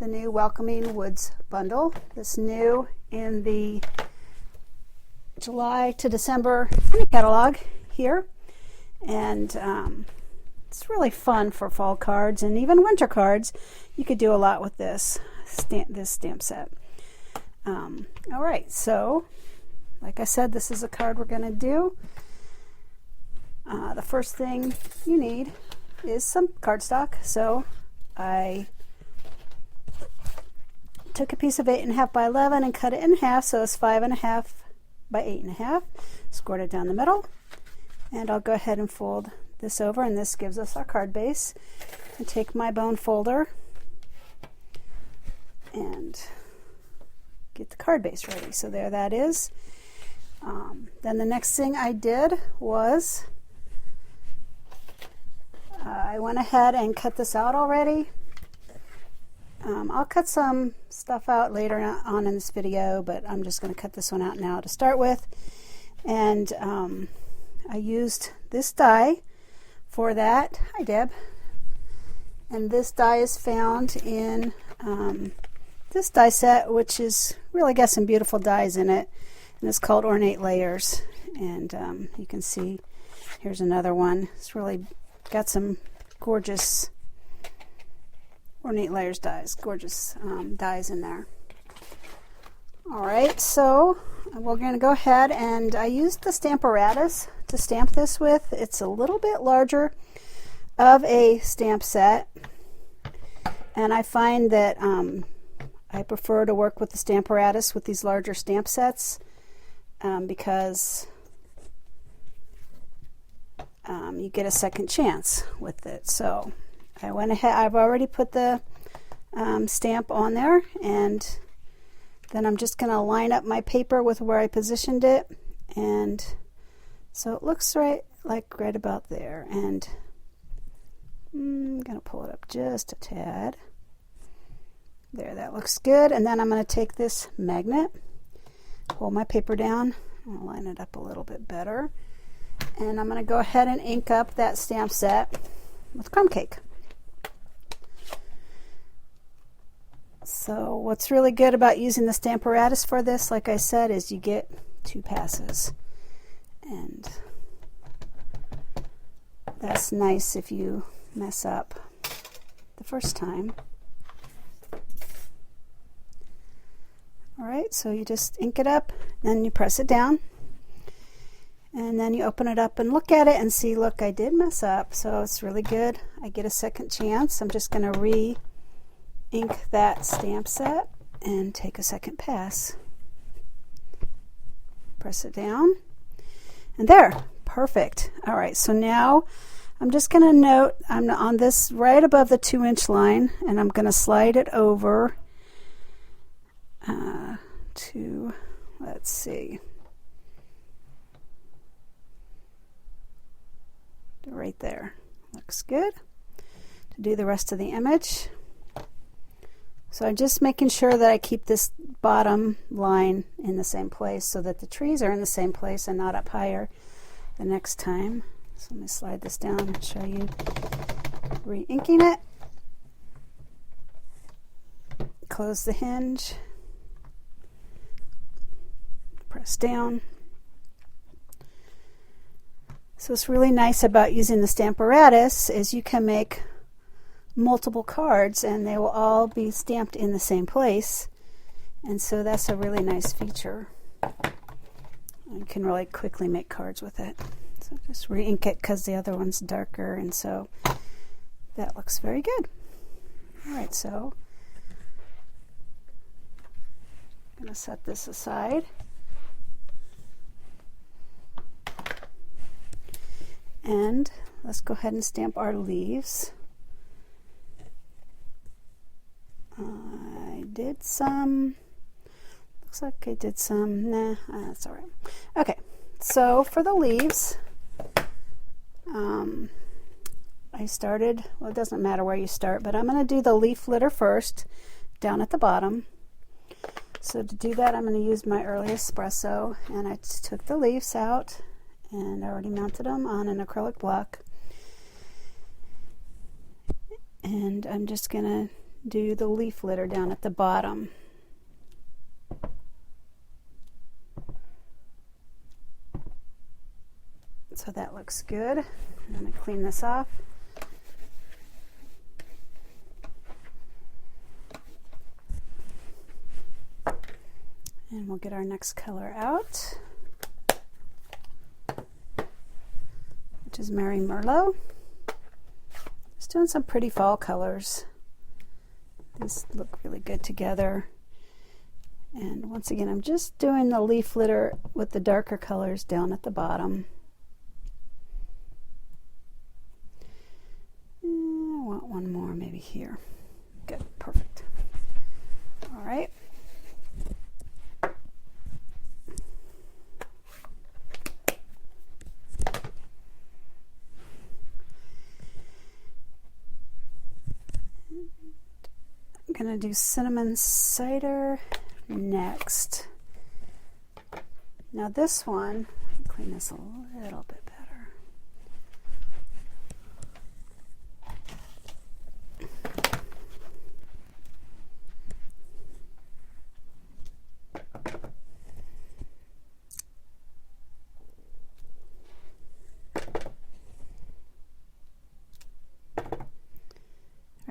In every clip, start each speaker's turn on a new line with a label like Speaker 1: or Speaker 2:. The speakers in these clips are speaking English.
Speaker 1: the new Welcoming Woods bundle. This new in the July to December catalog here. And it's really fun for fall cards and even winter cards. You could do a lot with this stamp set. All right, so like I said, this is a card we're going to do. The first thing you need is some cardstock. So I took a piece of 8.5 by 11 and cut it in half, so it's 5.5 by 8.5. Scored it down the middle, and I'll go ahead and fold this over, and this gives us our card base. And take my bone folder and get the card base ready. So there that is. Then the next thing I did was I went ahead and cut this out already. I'll cut some stuff out later on in this video, but I'm just going to cut this one out now to start with. And I used this die for that. Hi, Deb. And this die is found in this die set, which is really got some beautiful dies in it. And it's called Ornate Layers. And you can see here's another one. It's really got some gorgeous Ornate Layers dies, gorgeous dies in there. All right, so we're going to go ahead, and I used the Stamparatus to stamp this with. It's a little bit larger of a stamp set, and I find that I prefer to work with the Stamparatus with these larger stamp sets because you get a second chance with it. So I went ahead, I've already put the stamp on there, and then I'm just going to line up my paper with where I positioned it, and so it looks right about there. And I'm going to pull it up just a tad. There, that looks good. And then I'm going to take this magnet, pull my paper down, and line it up a little bit better. And I'm going to go ahead and ink up that stamp set with crumb cake. So what's really good about using the Stamparatus for this, like I said, is you get 2 passes. And that's nice if you mess up the first time. All right, so you just ink it up, then you press it down, and then you open it up and look at it and see, look, I did mess up, so it's really good. I get a second chance. I'm just going to re-ink that stamp set and take a second pass. Press it down, and there, perfect. All right, so now I'm just going to note I'm on this right above the 2-inch line, and I'm going to slide it over to, let's see, right there. Looks good. To do the rest of the image. So I'm just making sure that I keep this bottom line in the same place so that the trees are in the same place and not up higher the next time. So let me slide this down and show you re-inking it. Close the hinge. Press down. So what's really nice about using the Stamparatus is you can make multiple cards and they will all be stamped in the same place, and so that's a really nice feature. You can really quickly make cards with it. So just re-ink it because the other one's darker, and so that looks very good. All right, so I'm going to set this aside. And let's go ahead and stamp our leaves. I did some, looks like I did some, that's all right. Okay, so for the leaves, I started, well, it doesn't matter where you start, but I'm going to do the leaf litter first, down at the bottom. So to do that, I'm going to use my early espresso, and I just took the leaves out, and I already mounted them on an acrylic block. And I'm just going to do the leaf litter down at the bottom. So that looks good. I'm going to clean this off. And we'll get our next color out, which is Merlot. Just doing some pretty fall colors. These look really good together. And once again, I'm just doing the leaf litter with the darker colors down at the bottom. And I want one more maybe here. Good, perfect. All right. I'm going to do cinnamon cider next. Now this one, let me clean this a little bit better.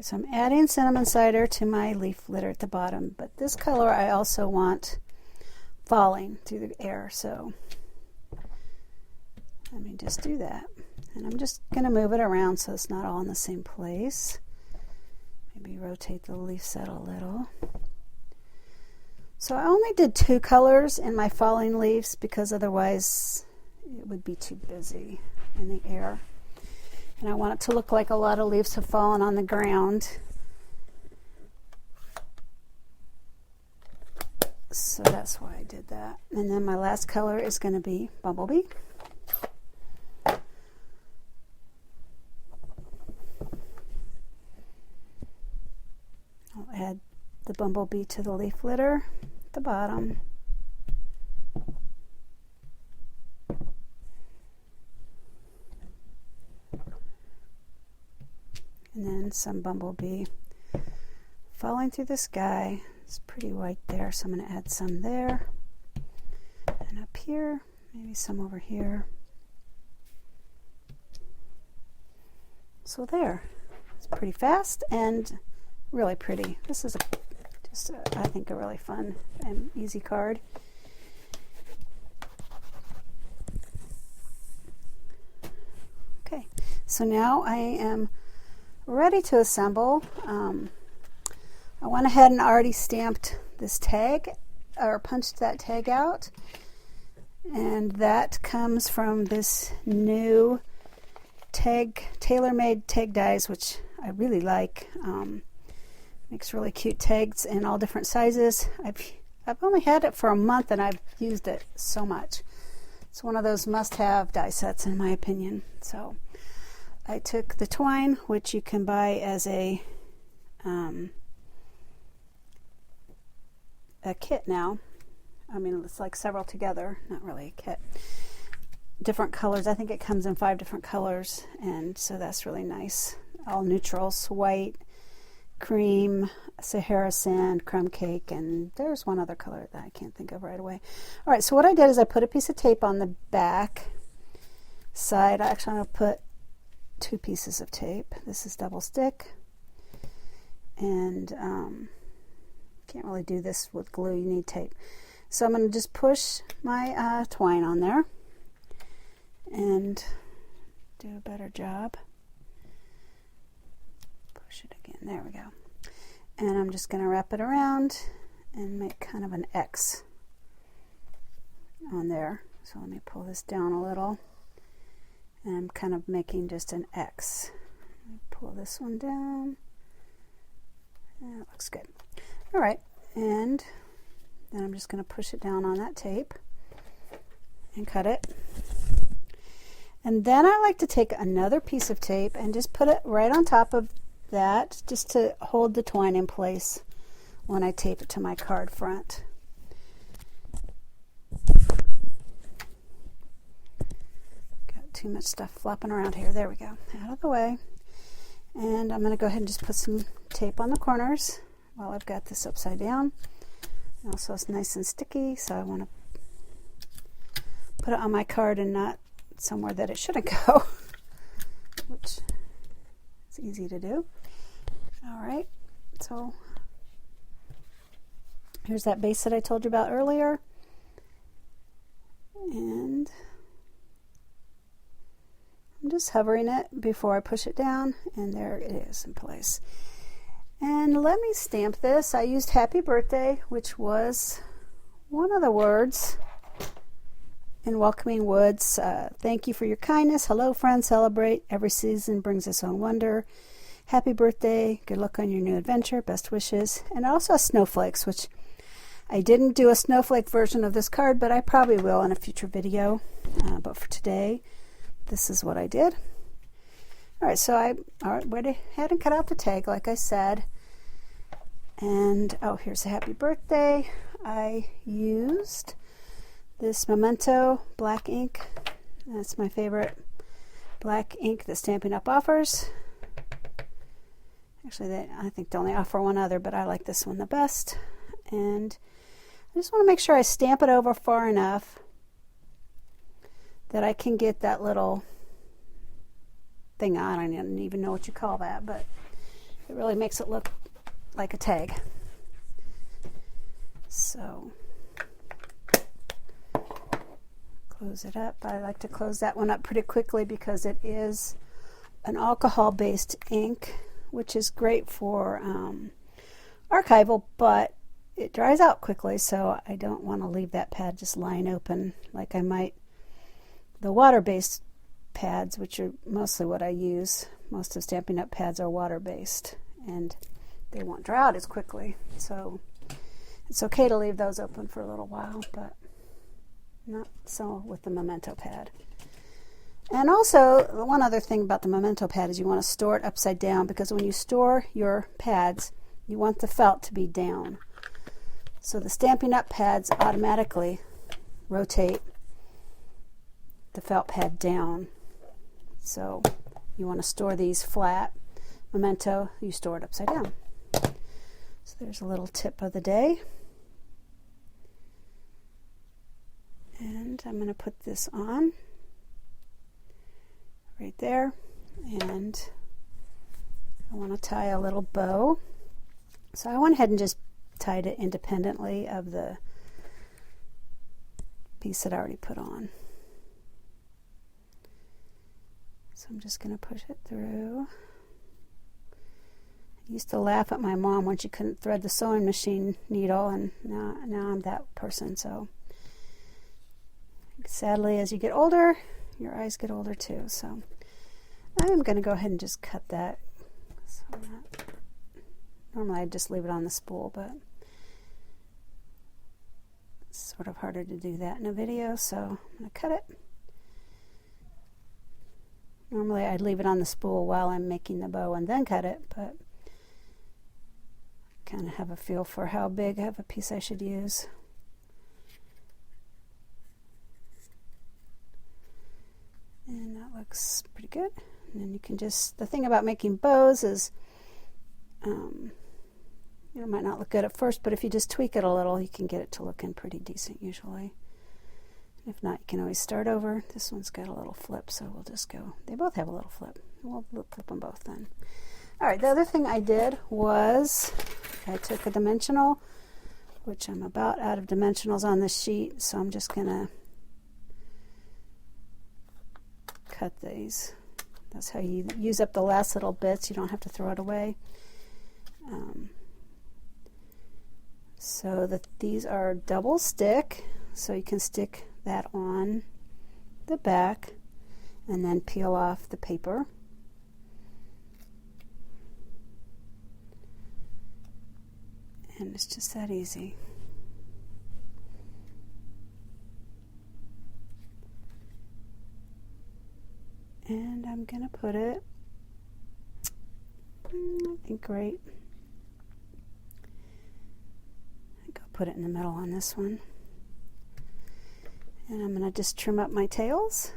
Speaker 1: So I'm adding cinnamon cider to my leaf litter at the bottom, but this color I also want falling through the air, so let me just do that. And I'm just going to move it around so it's not all in the same place. Maybe rotate the leaf set a little. So I only did 2 colors in my falling leaves because otherwise it would be too busy in the air. And I want it to look like a lot of leaves have fallen on the ground. So that's why I did that. And then my last color is going to be Bumblebee. I'll add the Bumblebee to the leaf litter at the bottom. And then some Bumblebee falling through the sky. It's pretty white there, so I'm going to add some there. And up here, maybe some over here. So there. It's pretty fast and really pretty. This is I think a really fun and easy card. Okay, so now I am ready to assemble. I went ahead and already stamped this tag, or punched that tag out, and that comes from this new tailor-made tag dies, which I really like. Makes really cute tags in all different sizes. I've only had it for a month and I've used it so much. It's one of those must-have die sets in my opinion. So I took the twine, which you can buy as a kit now. I mean, it's like several together, not really a kit. Different colors. I think it comes in 5 different colors, and so that's really nice. All neutrals: white, cream, Sahara sand, crumb cake, and there's one other color that I can't think of right away. All right, so what I did is I put a piece of tape on the back side. Actually, I'm going to put 2 pieces of tape. This is double stick, and can't really do this with glue. You need tape. So I'm going to just push my twine on there and do a better job. Push it again. There we go. And I'm just going to wrap it around and make kind of an X on there. So let me pull this down a little. And I'm kind of making just an X. Let me pull this one down. And it looks good. All right. And then I'm just going to push it down on that tape and cut it. And then I like to take another piece of tape and just put it right on top of that, just to hold the twine in place when I tape it to my card front. Got too much stuff flopping around here. There we go. Out of the way. And I'm going to go ahead and just put some tape on the corners while I've got this upside down. And also it's nice and sticky, so I want to put it on my card and not somewhere that it shouldn't go, which is easy to do. All right, so here's that base that I told you about earlier. And I'm just hovering it before I push it down, and there it is in place. And let me stamp this. I used Happy Birthday, which was one of the words in Welcoming Woods. Thank you for your kindness. Hello, friends. Celebrate. Every season brings its own wonder. Happy birthday. Good luck on your new adventure. Best wishes. And also snowflakes, which I didn't do a snowflake version of this card, but I probably will in a future video. But for today, this is what I did. All right, so I went ahead and cut out the tag, like I said. And, oh, here's a happy birthday. I used this Memento black ink. That's my favorite black ink that Stampin' Up! Offers. Actually, I think they only offer one other, but I like this one the best. And I just want to make sure I stamp it over far enough that I can get that little thing on. I don't even know what you call that, but it really makes it look like a tag. So close it up. I like to close that one up pretty quickly because it is an alcohol-based ink, which is great for archival, but it dries out quickly, so I don't want to leave that pad just lying open like I might the water-based pads, which are mostly what I use. Most of Stampin' Up! Pads are water-based, and they won't dry out as quickly, so it's okay to leave those open for a little while, but not so with the Memento pad. And also, one other thing about the Memento pad is you want to store it upside down, because when you store your pads, you want the felt to be down. So the Stampin' Up! Pads automatically rotate the felt pad down. So you want to store these flat. Memento, you store it upside down. So there's a little tip of the day. And I'm going to put this on right there. And I want to tie a little bow. So I went ahead and just tied it independently of the piece that I already put on. So I'm just going to push it through. I used to laugh at my mom when she couldn't thread the sewing machine needle, and now I'm that person. So sadly, as you get older, your eyes get older too. So I'm going to go ahead and just cut that. So normally I'd just leave it on the spool, but it's sort of harder to do that in a video, so I'm going to cut it. Normally I'd leave it on the spool while I'm making the bow and then cut it, but kind of have a feel for how big of a piece I should use. And that looks pretty good. And then you can just, the thing about making bows is, it might not look good at first, but if you just tweak it a little, you can get it to looking pretty decent usually. If not, you can always start over. This one's got a little flip, so we'll just go. They both have a little flip. We'll flip them both then. All right, the other thing I did was I took a dimensional, which I'm about out of dimensionals on this sheet, so I'm just going to cut these. That's how you use up the last little bits. You don't have to throw it away. So these are double stick, so you can stick that on the back and then peel off the paper. And it's just that easy. And I'm going to put it, I think right, I think I'll put it in the middle on this one. And I'm going to just trim up my tails.